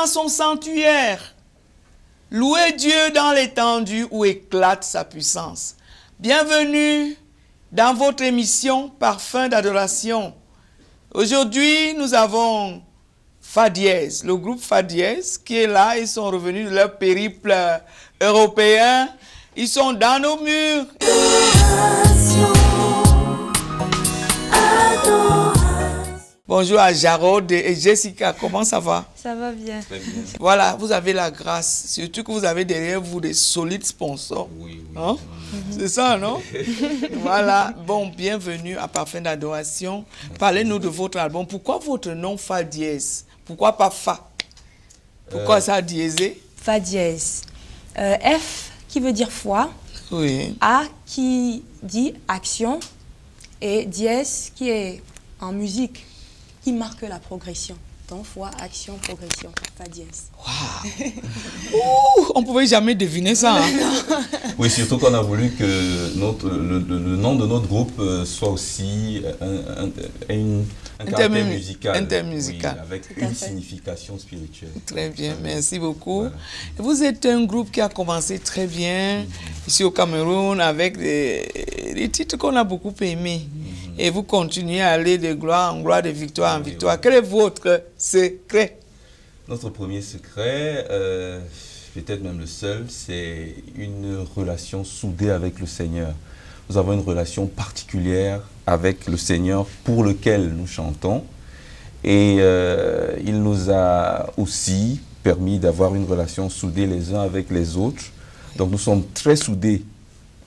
Son sanctuaire. Louez Dieu dans l'étendue où éclate sa puissance. Bienvenue dans votre émission Parfum d'adoration. Aujourd'hui, nous avons Fa Dièse, le groupe Fa Dièse qui est là. Ils sont revenus de leur périple européen. Ils sont dans nos murs. Bonjour à Jarod et Jessica, comment ça va? Ça va bien. Voilà, vous avez la grâce, surtout que vous avez derrière vous des solides sponsors. Oui. Hein? C'est ça, non? Voilà, bon, bienvenue à Parfum d'adoration. Parlez-nous de votre album. Pourquoi votre nom Fa Dièse? Pourquoi pas Fa? Pourquoi ça diésé? Fa dièse. F qui veut dire foi. Oui. A qui dit action. Et dièse qui est en musique. Qui marque la progression. Donc, foi, action, progression, Fa dièse. Waouh! On ne pouvait jamais deviner ça. Hein? Oui, surtout qu'on a voulu que le nom de notre groupe soit aussi un caractère musical. Intermusical. Oui, avec une signification spirituelle. Très bien, merci beaucoup. Voilà. Vous êtes un groupe qui a commencé très bien ici au Cameroun avec des titres qu'on a beaucoup aimés. Et vous continuez à aller de gloire en gloire, de victoire en victoire. Quel est votre secret? Notre premier secret, peut-être même le seul, c'est une relation soudée avec le Seigneur. Nous avons une relation particulière avec le Seigneur pour lequel nous chantons. Et il nous a aussi permis d'avoir une relation soudée les uns avec les autres. Donc nous sommes très soudés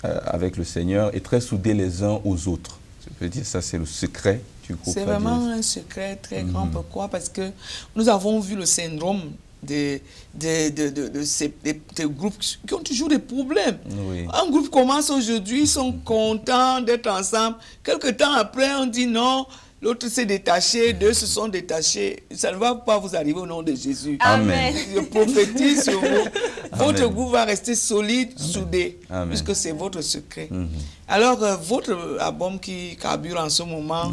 avec le Seigneur et très soudés les uns aux autres. Je veux dire, ça c'est le secret du groupe. C'est vraiment un secret très grand. Pourquoi? Parce que nous avons vu le syndrome des groupes qui ont toujours des problèmes. Oui. Un groupe commence aujourd'hui, ils sont contents d'être ensemble. Quelque temps après, on dit non, l'autre s'est détaché, deux se sont détachés. Ça ne va pas vous arriver au nom de Jésus. Amen. Je prophétise sur vous. Votre groupe va rester solide, soudé, puisque c'est votre secret. Alors, votre album qui carbure en ce moment,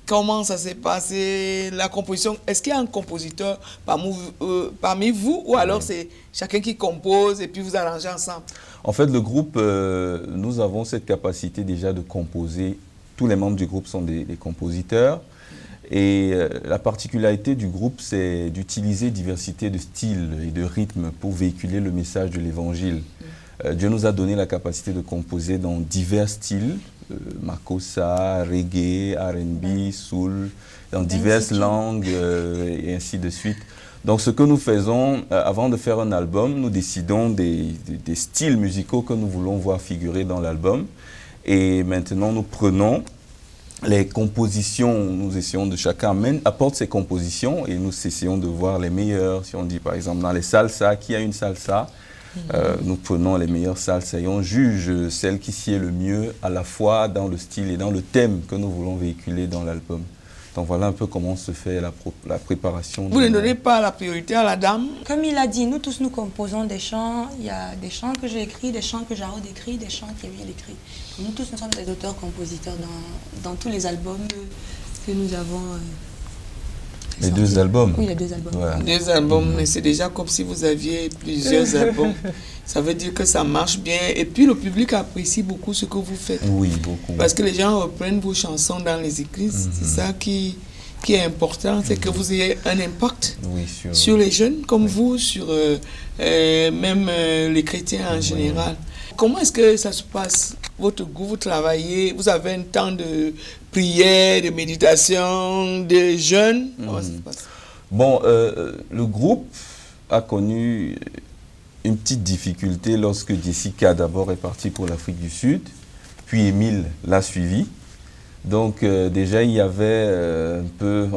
comment ça s'est passé, la composition? Est-ce qu'il y a un compositeur parmi vous ou alors c'est chacun qui compose et puis vous arrangez ensemble? En fait, le groupe, nous avons cette capacité déjà de composer. Tous les membres du groupe sont des compositeurs. Et la particularité du groupe, c'est d'utiliser diversité de styles et de rythmes pour véhiculer le message de l'Évangile. Dieu nous a donné la capacité de composer dans divers styles, makossa, reggae, R&B, soul, dans diverses langues et ainsi de suite. Donc ce que nous faisons, avant de faire un album, nous décidons des styles musicaux que nous voulons voir figurer dans l'album. Et maintenant, nous prenons les compositions, nous essayons de chacun apporte ses compositions et nous essayons de voir les meilleures. Si on dit par exemple dans les salsas, qui a une salsa, nous prenons les meilleures salsas et on juge celle qui s'y est le mieux à la fois dans le style et dans le thème que nous voulons véhiculer dans l'album. Donc voilà un peu comment se fait la préparation. Vous ne donnez pas la priorité à la dame? Comme il a dit, nous tous nous composons des chants. Il y a des chants que j'ai écrits, des chants que Jarod écrit, des chants qu'Emile écrit. Nous tous nous sommes des auteurs-compositeurs dans tous les albums que nous avons. Les deux albums? Oui, les deux albums. Voilà. Deux albums, mais c'est déjà comme si vous aviez plusieurs albums. Ça veut dire que ça marche bien. Et puis le public apprécie beaucoup ce que vous faites. Oui, beaucoup. Parce que les gens reprennent vos chansons dans les églises. C'est ça qui qui est important, c'est que vous ayez un impact Oui, sur les jeunes comme vous, sur même les chrétiens en général. Comment est-ce que ça se passe? Votre groupe, vous travaillez, vous avez un temps de prière, de méditation, de jeûne? Comment ça se passe? Bon, le groupe a connu une petite difficulté lorsque Jessica d'abord est partie pour l'Afrique du Sud, puis Émile l'a suivi. Donc déjà il y avait un peu,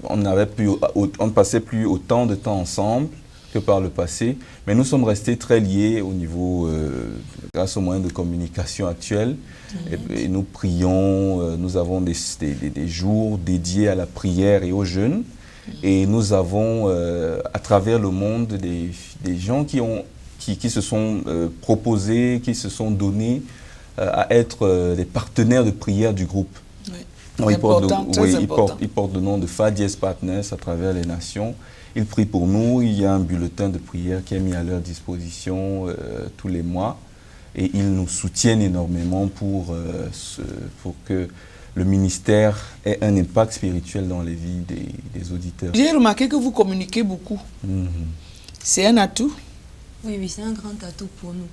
on ne passait plus autant de temps ensemble que par le passé, mais nous sommes restés très liés au niveau, grâce aux moyens de communication actuels. Et nous prions, nous avons des jours dédiés à la prière et au jeûne. Et nous avons, à travers le monde, des gens qui se sont proposés, qui se sont donnés à être des partenaires de prière du groupe. Oui. Ils portent le nom de Fadies Partners à travers les nations. Ils prient pour nous. Il y a un bulletin de prière qui est mis à leur disposition tous les mois. Et ils nous soutiennent énormément pour que le ministère ait un impact spirituel dans les vies des auditeurs. J'ai remarqué que vous communiquez beaucoup. C'est un atout? Oui, c'est un grand atout pour nous.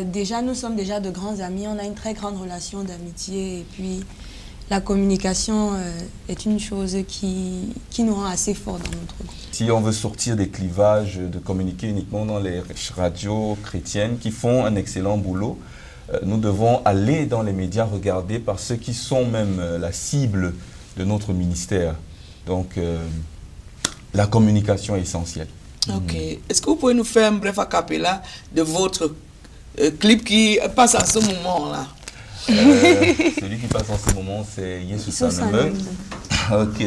Déjà, nous sommes déjà de grands amis, on a une très grande relation d'amitié et puis la communication est une chose qui nous rend assez forts dans notre groupe. Si on veut sortir des clivages, de communiquer uniquement dans les radios chrétiennes qui font un excellent boulot, nous devons aller dans les médias regarder par ceux qui sont même la cible de notre ministère. Donc, la communication est essentielle. Ok. Est-ce que vous pouvez nous faire un bref a cappella de votre clip qui passe en ce moment-là? Celui qui passe en ce moment, c'est Yesu Sanem. Ok.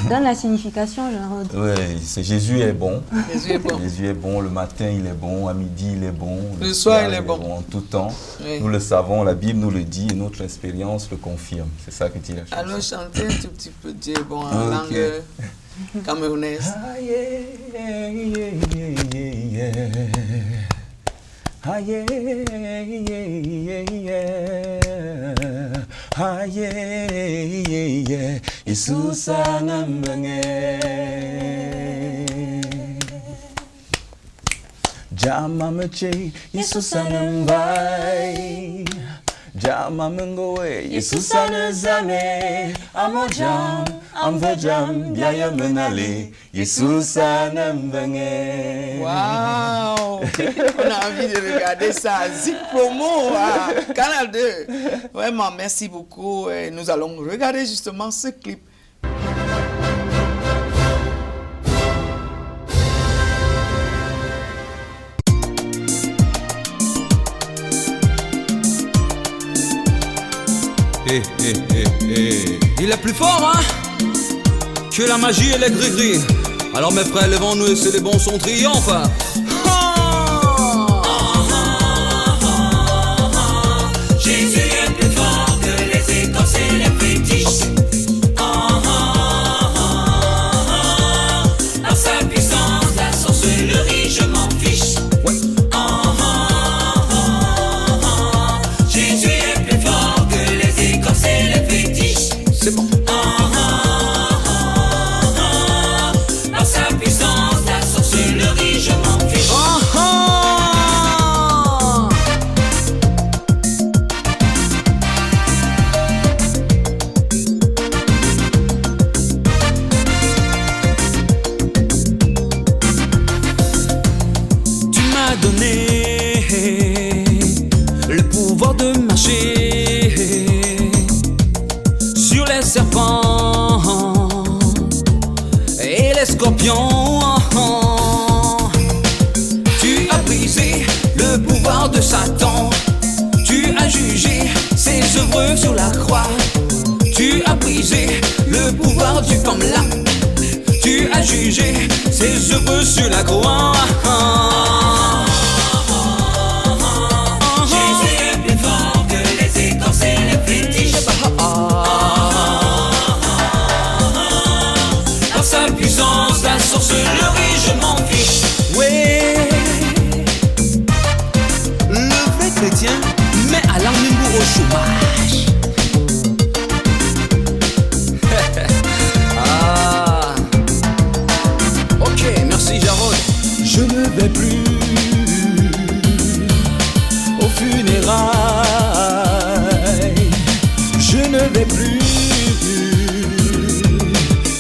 Donne la signification, genre. Oui, c'est Jésus est bon. Jésus est bon. Jésus est bon, le matin il est bon, à midi il est bon, le soir il est bon. En tout temps. Oui. Nous le savons, la Bible nous le dit et notre expérience le confirme. C'est ça que dit la chanson. Alors chantez un tout petit peu Dieu est bon en langue camerounaise. Ah, yeah, yeah, yeah, yeah. Ah, yeah, yeah, yeah. Ah, yeah, yeah, yeah. Jesus anambange. Jamamache, Jesus anambai. Jamamengoe, Jesus anazane. Amojam, amvojam, biaya menale. Jesus anambange. Waouh! On a envie de regarder ça. Zik Promo à Canal 2. Vraiment, merci beaucoup. Et nous allons regarder justement ce clip. Il est plus fort, hein, que la magie et les gris-gris. Alors mes frères, levons-nous et célébrons son triomphe. Jésus est plus fort que les écorces et les fétiches. Par sa puissance, la sorcellerie, je m'en fiche. Jésus est plus fort que les écorces et les fétiches. C'est bon. Par sa puissance, la sorcellerie, je m'en fiche. Tu m'as donné le pouvoir de marcher sur les serpents et les scorpions. Tu as brisé le pouvoir de Satan. Tu as jugé ses œuvres sur la croix. Tu as brisé le pouvoir du femme-là. Tu as jugé ses œuvres sur la croix. Jésus est plus fort que les écorces et les fétiches. Par sa puissance, la sorcellerie, je m'en fiche. Ouais, le vrai chrétien met à l'ennemi au chômage. ne vais plus aux funérailles. Je ne vais plus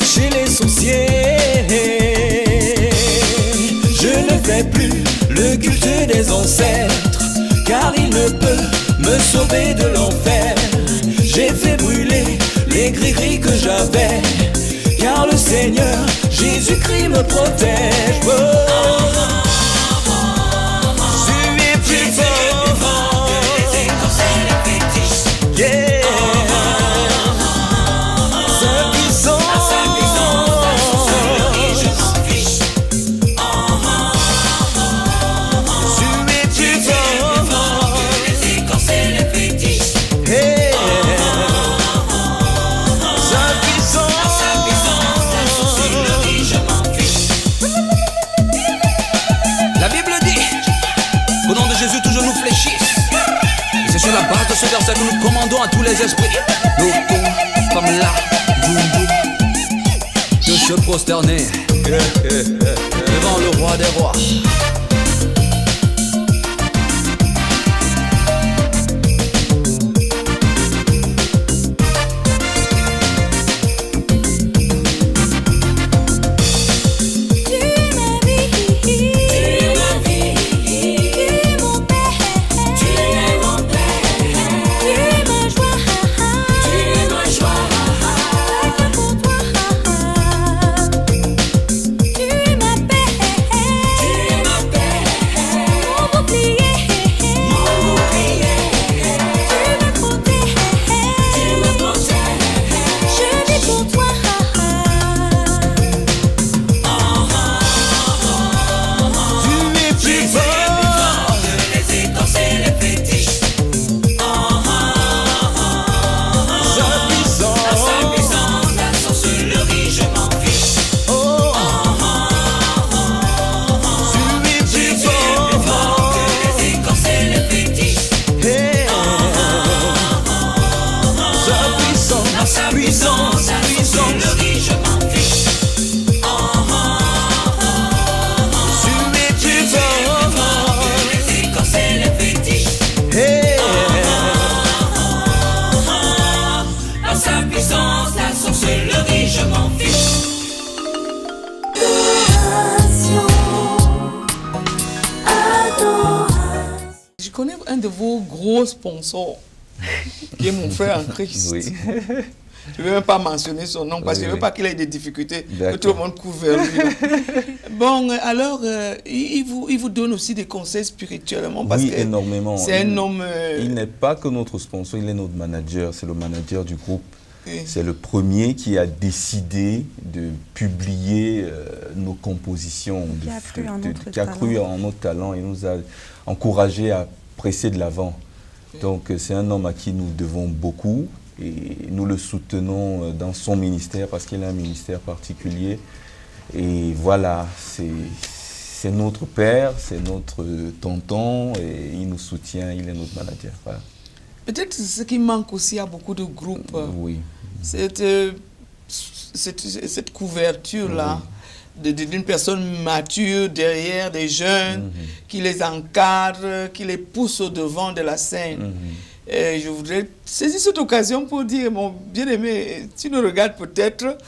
chez les sorciers. Je ne fais plus le culte des ancêtres, car il ne peut me sauver de l'enfer. J'ai fait brûler les gris-gris que j'avais, car le Seigneur Jésus-Christ me protège. Oh. Tu es plus fort que les écorces et les fétiches. Yeah. Sa puissance, la sorcellerie, je m'en fiche. Tu es plus fort que les écorces et les fétiches. Hey. Sa puissance, la sorcellerie, je m'en fiche. La Bible dit qu'au nom de Jésus, tous genoux fléchissent. Et c'est sur la base de ce verset que nous commandons à tous les esprits, locaux comme là, de se prosterner devant le roi des rois. Je connais un de vos gros sponsors, qui est mon frère en Christ. Oui. Je ne vais même pas mentionner son nom parce que je ne veux pas qu'il ait des difficultés, que tout le monde court vers lui. Bon, alors, il vous donne aussi des conseils spirituellement parce que énormément. C'est un homme... Il n'est pas que notre sponsor, il est notre manager, c'est le manager du groupe. Oui. C'est le premier qui a décidé de publier nos compositions, qui a cru en notre talent et nous a encouragés à presser de l'avant. Donc c'est un homme à qui nous devons beaucoup et nous le soutenons dans son ministère parce qu'il a un ministère particulier. Et voilà, c'est notre père, c'est notre tonton et il nous soutient, il est notre manager. Voilà. Peut-être ce qui manque aussi à beaucoup de groupes, Oui. cette couverture-là. D'une personne mature derrière des jeunes, qui les encadre, qui les pousse au devant de la scène. Et je voudrais saisir cette occasion pour dire, mon bien-aimé, tu nous regardes peut-être,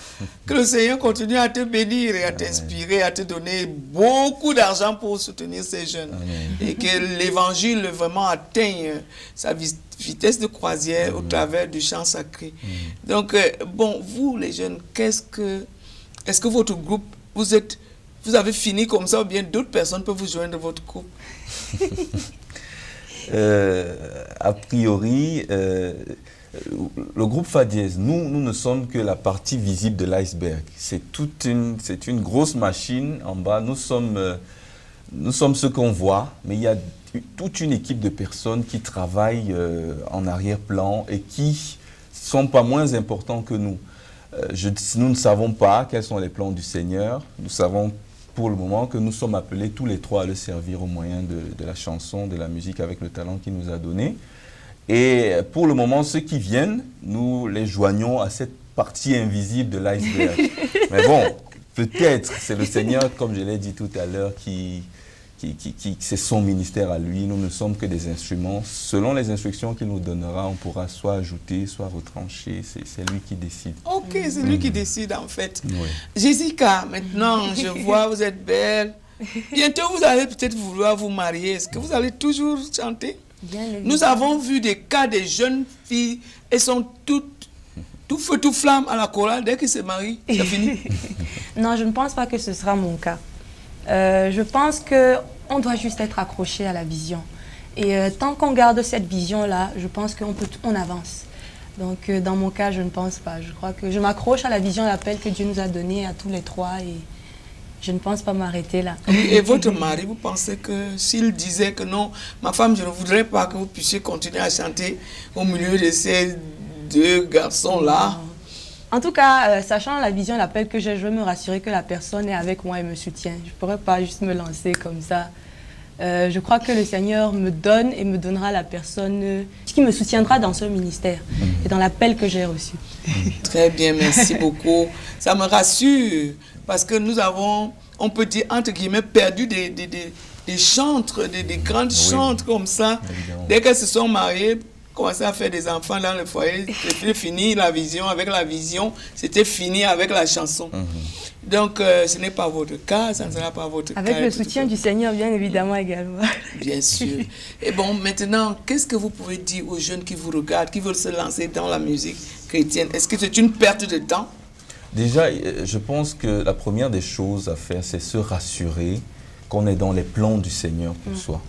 que le Seigneur continue à te bénir et à t'inspirer, à te donner beaucoup d'argent pour soutenir ces jeunes. Et que l'évangile vraiment atteigne sa vitesse de croisière au travers du chant sacré. Donc, bon, vous les jeunes, est-ce que votre groupe, vous avez fini comme ça ou bien d'autres personnes peuvent vous joindre votre groupe? A priori, le groupe Fa Dièse, nous ne sommes que la partie visible de l'iceberg. C'est une grosse machine en bas. Nous sommes ce qu'on voit, mais il y a toute une équipe de personnes qui travaillent en arrière-plan et qui ne sont pas moins importants que nous. Nous ne savons pas quels sont les plans du Seigneur. Nous savons pour le moment que nous sommes appelés tous les trois à le servir au moyen de la chanson, de la musique avec le talent qu'il nous a donné. Et pour le moment, ceux qui viennent, nous les joignons à cette partie invisible de l'iceberg. Mais bon, peut-être c'est le Seigneur, comme je l'ai dit tout à l'heure, qui c'est son ministère à lui. Nous ne sommes que des instruments. Selon les instructions qu'il nous donnera, on pourra soit ajouter, soit retrancher. C'est lui qui décide. Ok, c'est lui qui décide en fait. Oui. Jessica, maintenant, je vois, vous êtes belle. Bientôt, vous allez peut-être vouloir vous marier. Est-ce que vous allez toujours chanter? Bien évidemment. Nous avons vu des cas des jeunes filles, elles sont toutes tout feu, tout flamme à la chorale. Dès qu'ils se marient, c'est fini. Non, je ne pense pas que ce sera mon cas. Je pense qu'on doit juste être accroché à la vision. Et tant qu'on garde cette vision-là, je pense qu'on avance. Donc, dans mon cas, je ne pense pas. Je crois que je m'accroche à la vision, à l'appel que Dieu nous a donné à tous les trois. Et je ne pense pas m'arrêter là. Et votre mari, vous pensez que s'il disait que non, ma femme, je ne voudrais pas que vous puissiez continuer à chanter au milieu de ces deux garçons-là? En tout cas, sachant la vision, l'appel que j'ai, je veux me rassurer que la personne est avec moi et me soutient. Je ne pourrais pas juste me lancer comme ça. Je crois que le Seigneur me donne et me donnera la personne qui me soutiendra dans ce ministère et dans l'appel que j'ai reçu. Très bien, merci beaucoup. Ça me rassure parce que nous avons, on peut dire, entre guillemets, perdu des chantres, des grandes chantres comme ça. Évidemment. Dès qu'elles se sont mariées, commencer à faire des enfants dans le foyer, c'était fini la vision, avec la vision, c'était fini avec la chanson. Donc, ce n'est pas votre cas, ça ne sera pas votre cas. Avec le soutien du Seigneur, bien évidemment, également. Bien sûr. Et bon, maintenant, qu'est-ce que vous pouvez dire aux jeunes qui vous regardent, qui veulent se lancer dans la musique chrétienne? Est-ce que c'est une perte de temps? Déjà, je pense que la première des choses à faire, c'est se rassurer qu'on est dans les plans du Seigneur pour soi.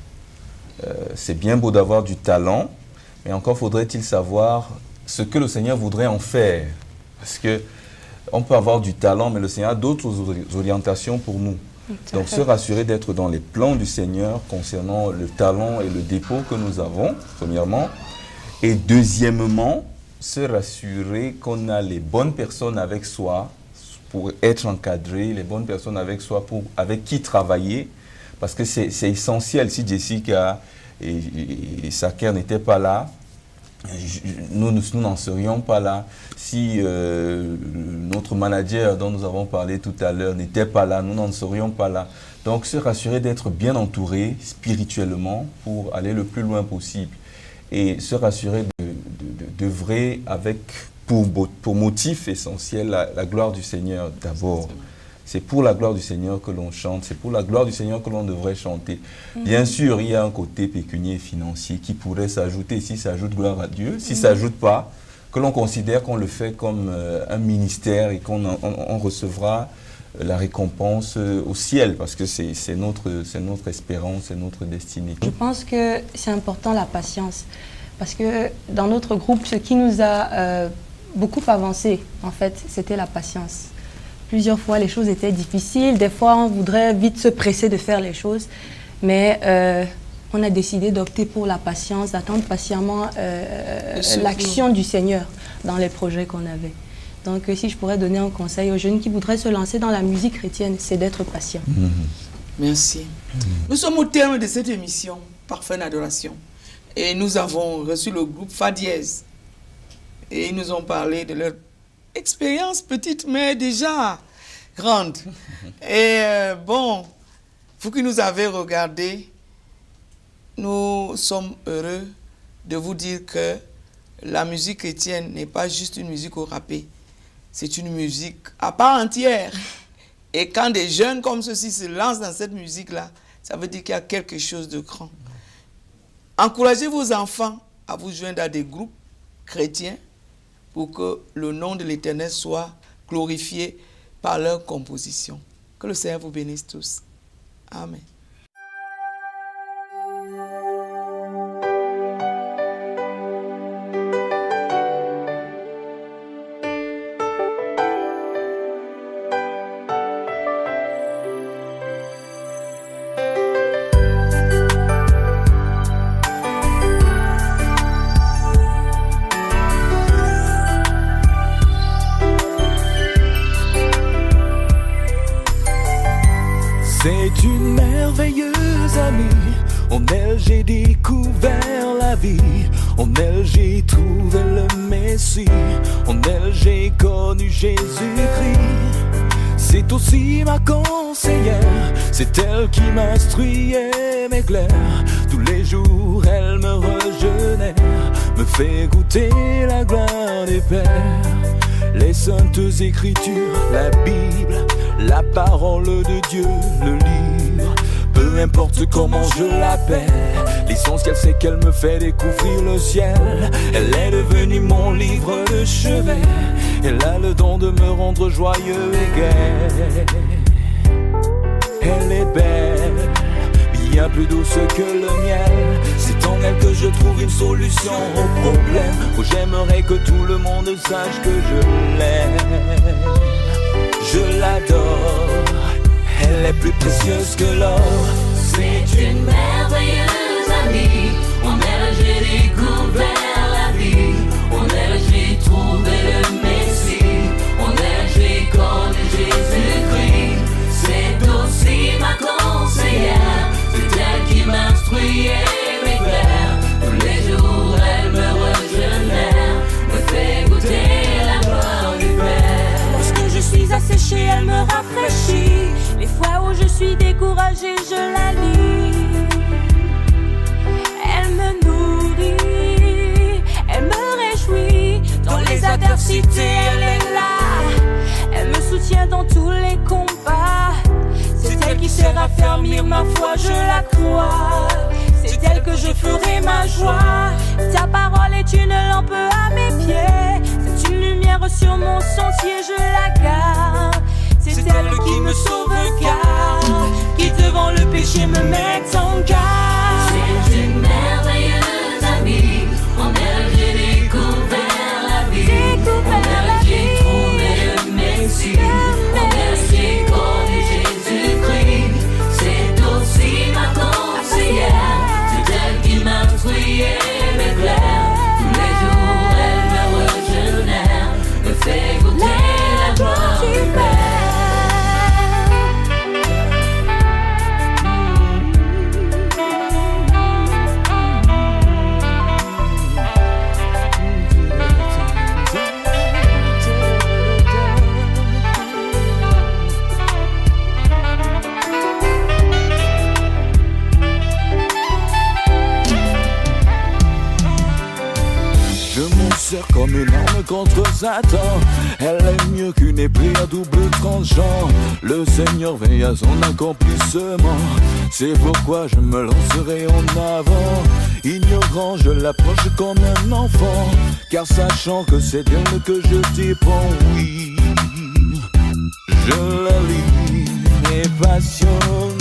C'est bien beau d'avoir du talent, mais encore faudrait-il savoir ce que le Seigneur voudrait en faire. Parce que on peut avoir du talent, mais le Seigneur a d'autres orientations pour nous. Donc se rassurer d'être dans les plans du Seigneur concernant le talent et le dépôt que nous avons, premièrement. Et deuxièmement, se rassurer qu'on a les bonnes personnes avec soi pour être encadré, les bonnes personnes avec soi avec qui travailler. Parce que c'est essentiel. Si Jessica et Saker n'étaient pas là, nous n'en serions pas là. Si notre manager dont nous avons parlé tout à l'heure n'était pas là, nous n'en serions pas là. Donc se rassurer d'être bien entouré spirituellement pour aller le plus loin possible. Et se rassurer d'œuvrer avec pour motif essentiel la gloire du Seigneur d'abord. C'est pour la gloire du Seigneur que l'on chante, c'est pour la gloire du Seigneur que l'on devrait chanter. Bien sûr, il y a un côté pécunier et financier qui pourrait s'ajouter. Si ça ajoute gloire à Dieu, si ça n'ajoute pas, que l'on considère qu'on le fait comme un ministère et qu'on recevra la récompense au ciel, parce que c'est notre espérance, c'est notre destinée. Je pense que c'est important la patience, parce que dans notre groupe, ce qui nous a beaucoup avancé, en fait, c'était la patience. Plusieurs fois, les choses étaient difficiles. Des fois, on voudrait vite se presser de faire les choses. Mais on a décidé d'opter pour la patience, d'attendre patiemment l'action du Seigneur dans les projets qu'on avait. Donc, si je pourrais donner un conseil aux jeunes qui voudraient se lancer dans la musique chrétienne, c'est d'être patient. Merci. Nous sommes au terme de cette émission, Parfum d'Adoration. Et nous avons reçu le groupe Fa Dièse. Et ils nous ont parlé de leur expérience petite, mais déjà grande. Et bon, vous qui nous avez regardés, nous sommes heureux de vous dire que la musique chrétienne n'est pas juste une musique au râpé. C'est une musique à part entière. Et quand des jeunes comme ceux-ci se lancent dans cette musique-là, ça veut dire qu'il y a quelque chose de grand. Encouragez vos enfants à vous joindre à des groupes chrétiens pour que le nom de l'Éternel soit glorifié par leur composition. Que le Seigneur vous bénisse tous. Amen. C'est une merveilleuse amie. En elle j'ai découvert la vie. En elle j'ai trouvé le Messie. En elle j'ai connu Jésus-Christ. C'est aussi ma conseillère, c'est elle qui m'instruit et m'éclaire. Tous les jours elle me régénère, me fait goûter la gloire des pères. Les saintes écritures, la Bible, la parole de Dieu, le livre. Peu importe comment je l'appelle, l'essentiel c'est qu'elle me fait découvrir le ciel. Elle est devenue mon livre de chevet, elle a le don de me rendre joyeux et gai. Elle est belle, bien plus douce que le miel. C'est en elle que je trouve une solution au problème. Oh, j'aimerais que tout le monde sache que je l'aime. Je l'adore, elle est plus précieuse que l'or. C'est une merveilleuse amie. En elle j'ai découvert la vie. En elle j'ai trouvé le Messie. En elle j'ai connu Jésus-Christ. C'est aussi ma conseillère. C'est elle qui m'instruit et m'éclaire. Tous les jours elle me régénère, me fait goûter la gloire du Père. Lorsque je suis asséchée, elle me rafraîchit. Les fois où je suis découragée, je la lis. Elle me nourrit, elle me réjouit. Dans les adversités, elle est là. Elle me soutient dans tous les combats. C'est elle qui sert à fermir ma foi, je la crois. C'est elle que je ferai ma joie. Ta parole est une lampe à mes pieds. C'est une lumière sur mon sentier, je la garde. C'est elle qui me sauve car qui devant le péché me met en garde. C'est une merveilleuse amie. En elle j'ai découvert la vie. En elle j'ai trouvé le Messie. En elle j'ai connu Jésus-Christ. C'est aussi ma conseillère. C'est elle qui m'instruit et m'éclaire. Tous les jours elle me régénère, me fait goûter la gloire du Père. Comme une arme contre Satan, elle est mieux qu'une épée à double tranchant. Le Seigneur veille à son accomplissement. C'est pourquoi je me lancerai en avant. Ignorant, je l'approche comme un enfant, car sachant que c'est d'elle que je dépends, oui. Je la lis et passionne.